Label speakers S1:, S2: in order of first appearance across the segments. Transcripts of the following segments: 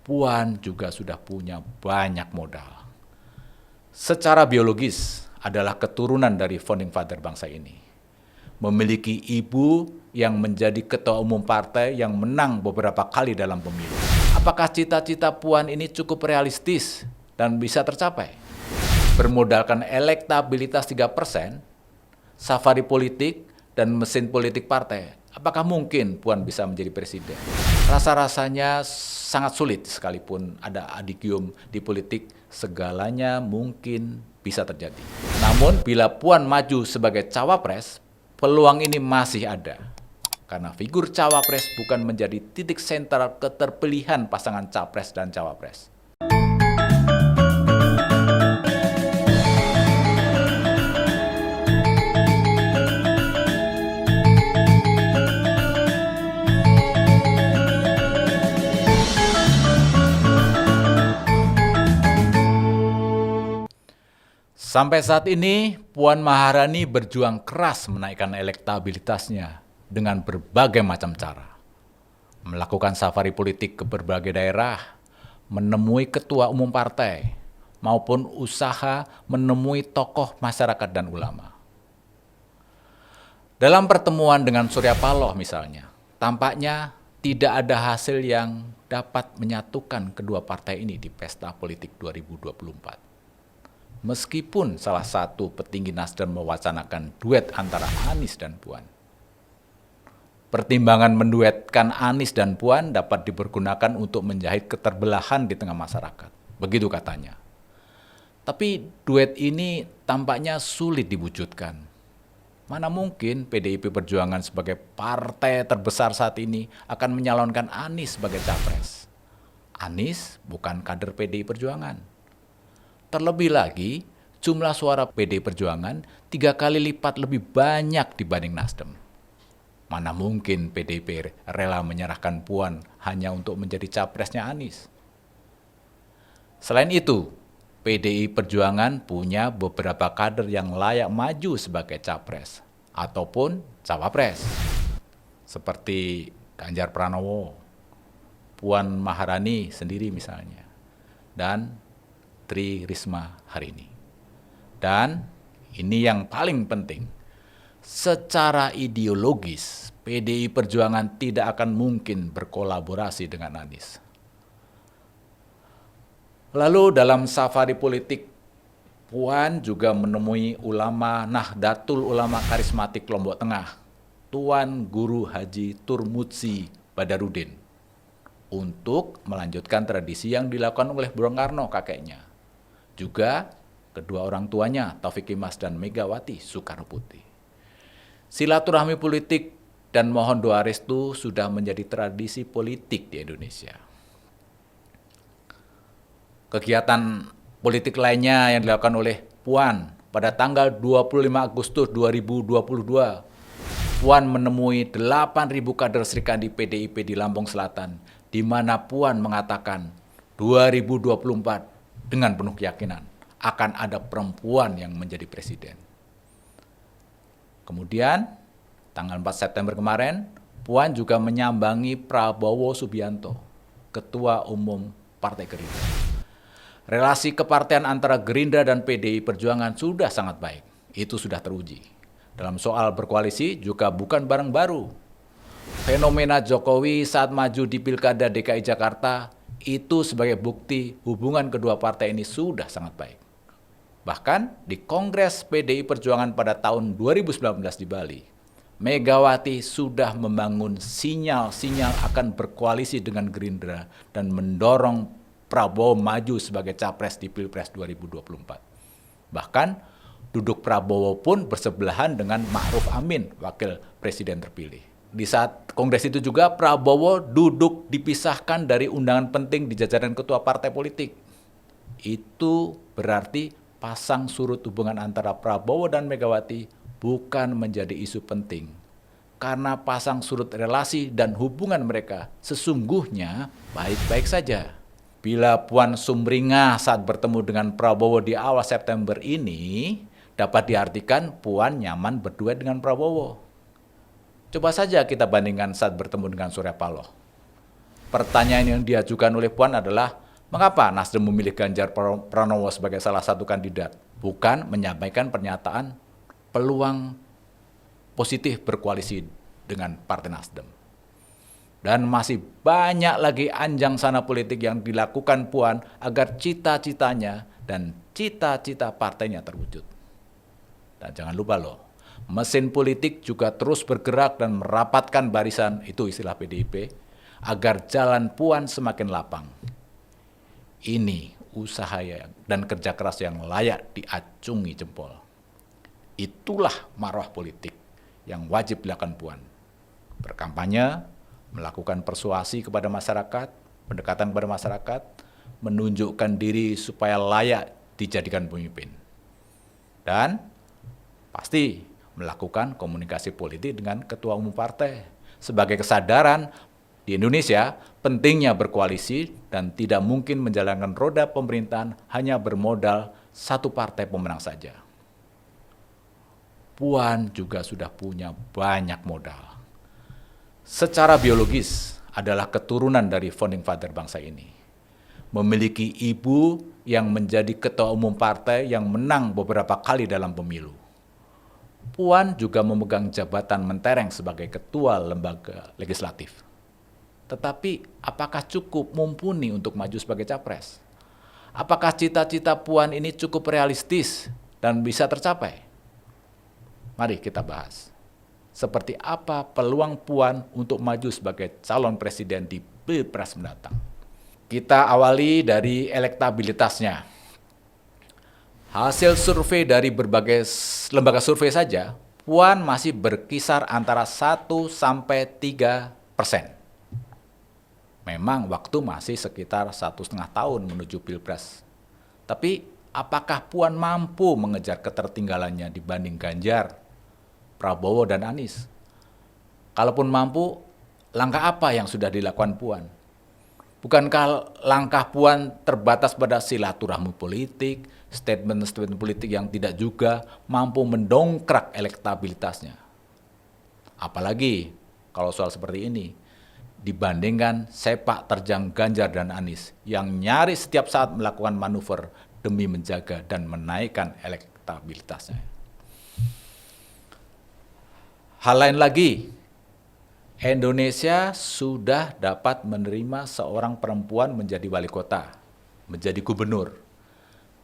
S1: Puan juga sudah punya banyak modal. Secara biologis adalah keturunan dari founding father bangsa ini. Memiliki ibu yang menjadi ketua umum partai yang menang beberapa kali dalam pemilu. Apakah cita-cita Puan ini cukup realistis dan bisa tercapai? Bermodalkan elektabilitas 3%, safari politik, dan mesin politik partai, apakah mungkin Puan bisa menjadi presiden? Rasa-rasanya sangat sulit, sekalipun ada adigium di politik, segalanya mungkin bisa terjadi. Namun bila Puan maju sebagai cawapres, peluang ini masih ada. Karena figur cawapres bukan menjadi titik sentral keterpilihan pasangan capres dan cawapres. Sampai saat ini, Puan Maharani berjuang keras menaikkan elektabilitasnya dengan berbagai macam cara. Melakukan safari politik ke berbagai daerah, menemui ketua umum partai, maupun usaha menemui tokoh masyarakat dan ulama. Dalam pertemuan dengan Surya Paloh misalnya, tampaknya tidak ada hasil yang dapat menyatukan kedua partai ini di pesta politik 2024. Meskipun salah satu petinggi Nasdem mewacanakan duet antara Anies dan Puan. Pertimbangan menduetkan Anies dan Puan dapat dipergunakan untuk menjahit keterbelahan di tengah masyarakat. Begitu katanya. Tapi duet ini tampaknya sulit diwujudkan. Mana mungkin PDIP Perjuangan sebagai partai terbesar saat ini akan menyalonkan Anies sebagai capres. Anies bukan kader PDI Perjuangan. Terlebih lagi, jumlah suara PDI Perjuangan 3 kali lipat lebih banyak dibanding Nasdem. Mana mungkin PDIP rela menyerahkan Puan hanya untuk menjadi capresnya Anies. Selain itu, PDI Perjuangan punya beberapa kader yang layak maju sebagai capres ataupun cawapres. Seperti Ganjar Pranowo, Puan Maharani sendiri misalnya, dan Tri Risma hari ini. Dan ini yang paling penting, secara ideologis PDI Perjuangan tidak akan mungkin berkolaborasi dengan Anies. Lalu dalam safari politik, Puan juga menemui ulama Nahdlatul Ulama karismatik Lombok Tengah, Tuan Guru Haji Turmutsi Badarudin, untuk melanjutkan tradisi yang dilakukan oleh Bung Karno kakeknya. Juga kedua orang tuanya, Taufik Kimas dan Megawati Soekarnoputri. Silaturahmi politik dan mohon doa restu sudah menjadi tradisi politik di Indonesia. Kegiatan politik lainnya yang dilakukan oleh Puan pada tanggal 25 Agustus 2022, Puan menemui 8.000 kader Serikandi PDIP di Lampung Selatan, di mana Puan mengatakan 2024 dengan penuh keyakinan akan ada perempuan yang menjadi presiden. Kemudian, tanggal 4 September kemarin, Puan juga menyambangi Prabowo Subianto, Ketua Umum Partai Gerindra. Relasi kepartean antara Gerindra dan PDI Perjuangan sudah sangat baik. Itu sudah teruji. Dalam soal berkoalisi juga bukan barang baru. Fenomena Jokowi saat maju di Pilkada DKI Jakarta itu sebagai bukti hubungan kedua partai ini sudah sangat baik. Bahkan di Kongres PDI Perjuangan pada tahun 2019 di Bali, Megawati sudah membangun sinyal-sinyal akan berkoalisi dengan Gerindra dan mendorong Prabowo maju sebagai capres di Pilpres 2024. Bahkan duduk Prabowo pun bersebelahan dengan Ma'ruf Amin, wakil presiden terpilih. Di saat kongres itu juga Prabowo duduk dipisahkan dari undangan penting di jajaran ketua partai politik. Itu berarti pasang surut hubungan antara Prabowo dan Megawati bukan menjadi isu penting. Karena pasang surut relasi dan hubungan mereka sesungguhnya baik-baik saja. Bila Puan sumringah saat bertemu dengan Prabowo di awal September ini, dapat diartikan Puan nyaman berduet dengan Prabowo. Coba saja kita bandingkan saat bertemu dengan Surya Paloh. Pertanyaan yang diajukan oleh Puan adalah, mengapa Nasdem memilih Ganjar Pranowo sebagai salah satu kandidat? Bukan menyampaikan pernyataan peluang positif berkoalisi dengan Partai Nasdem. Dan masih banyak lagi anjang sana politik yang dilakukan Puan agar cita-citanya dan cita-cita partainya terwujud. Dan jangan lupa loh, mesin politik juga terus bergerak dan merapatkan barisan, itu istilah PDIP, agar jalan Puan semakin lapang. Ini usaha dan kerja keras yang layak diacungi jempol. Itulah marwah politik yang wajib dilakukan Puan. Berkampanye, melakukan persuasi kepada masyarakat, pendekatan kepada masyarakat, menunjukkan diri supaya layak dijadikan pemimpin. Dan pasti melakukan komunikasi politik dengan ketua umum partai. Sebagai kesadaran di Indonesia, pentingnya berkoalisi dan tidak mungkin menjalankan roda pemerintahan hanya bermodal satu partai pemenang saja. Puan juga sudah punya banyak modal. Secara biologis adalah keturunan dari founding father bangsa ini. Memiliki ibu yang menjadi ketua umum partai yang menang beberapa kali dalam pemilu. Puan juga memegang jabatan mentereng sebagai ketua lembaga legislatif. Tetapi apakah cukup mumpuni untuk maju sebagai capres? Apakah cita-cita Puan ini cukup realistis dan bisa tercapai? Mari kita bahas. Seperti apa peluang Puan untuk maju sebagai calon presiden di Pilpres mendatang. Kita awali dari elektabilitasnya. Hasil survei dari berbagai lembaga survei saja, Puan masih berkisar antara 1-3%. Memang waktu masih sekitar 1,5 tahun menuju Pilpres. Tapi apakah Puan mampu mengejar ketertinggalannya dibanding Ganjar, Prabowo, dan Anies? Kalaupun mampu, langkah apa yang sudah dilakukan Puan? Bukankah langkah Puan terbatas pada silaturahmi politik, statement-statement politik yang tidak juga mampu mendongkrak elektabilitasnya? Apalagi kalau soal seperti ini, dibandingkan sepak terjang Ganjar dan Anies yang nyaris setiap saat melakukan manuver demi menjaga dan menaikkan elektabilitasnya. Hal lain lagi, Indonesia sudah dapat menerima seorang perempuan menjadi wali kota, menjadi gubernur.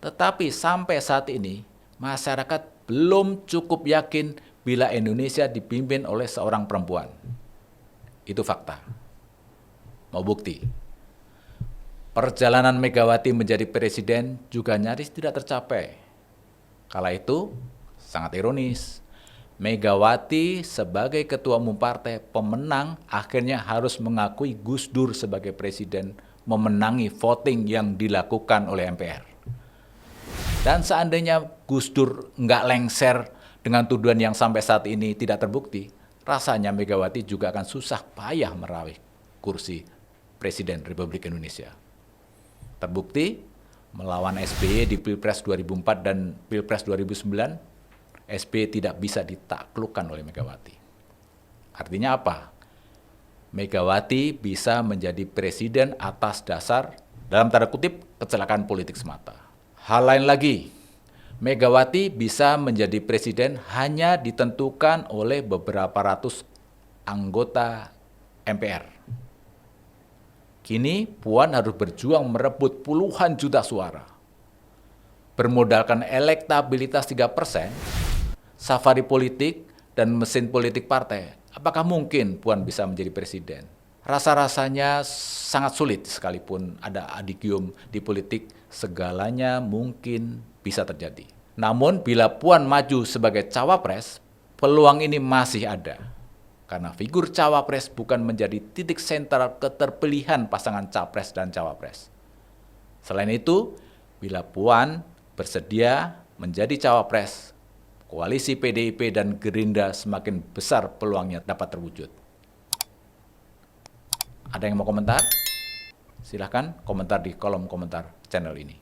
S1: Tetapi sampai saat ini, masyarakat belum cukup yakin bila Indonesia dipimpin oleh seorang perempuan. Itu fakta. Mau bukti? Perjalanan Megawati menjadi presiden juga nyaris tidak tercapai. Kala itu, sangat ironis. Megawati sebagai ketua umum partai pemenang akhirnya harus mengakui Gus Dur sebagai presiden memenangi voting yang dilakukan oleh MPR. Dan seandainya Gus Dur nggak lengser dengan tuduhan yang sampai saat ini tidak terbukti, rasanya Megawati juga akan susah payah meraih kursi Presiden Republik Indonesia. Terbukti melawan SBY di Pilpres 2004 dan Pilpres 2009, SBY tidak bisa ditaklukkan oleh Megawati. Artinya apa? Megawati bisa menjadi presiden atas dasar, dalam tanda kutip, kecelakaan politik semata. Hal lain lagi, Megawati bisa menjadi presiden hanya ditentukan oleh beberapa ratus anggota MPR. Kini Puan harus berjuang merebut puluhan juta suara. Bermodalkan elektabilitas 3%, safari politik, dan mesin politik partai, apakah mungkin Puan bisa menjadi presiden? Rasa-rasanya sangat sulit, sekalipun ada adigium di politik, segalanya mungkin bisa terjadi. Namun bila Puan maju sebagai cawapres, peluang ini masih ada. Karena figur cawapres bukan menjadi titik sentral keterpilihan pasangan capres dan cawapres. Selain itu, bila Puan bersedia menjadi cawapres, koalisi PDIP dan Gerindra semakin besar peluangnya dapat terwujud. Ada yang mau komentar? Silahkan komentar di kolom komentar channel ini.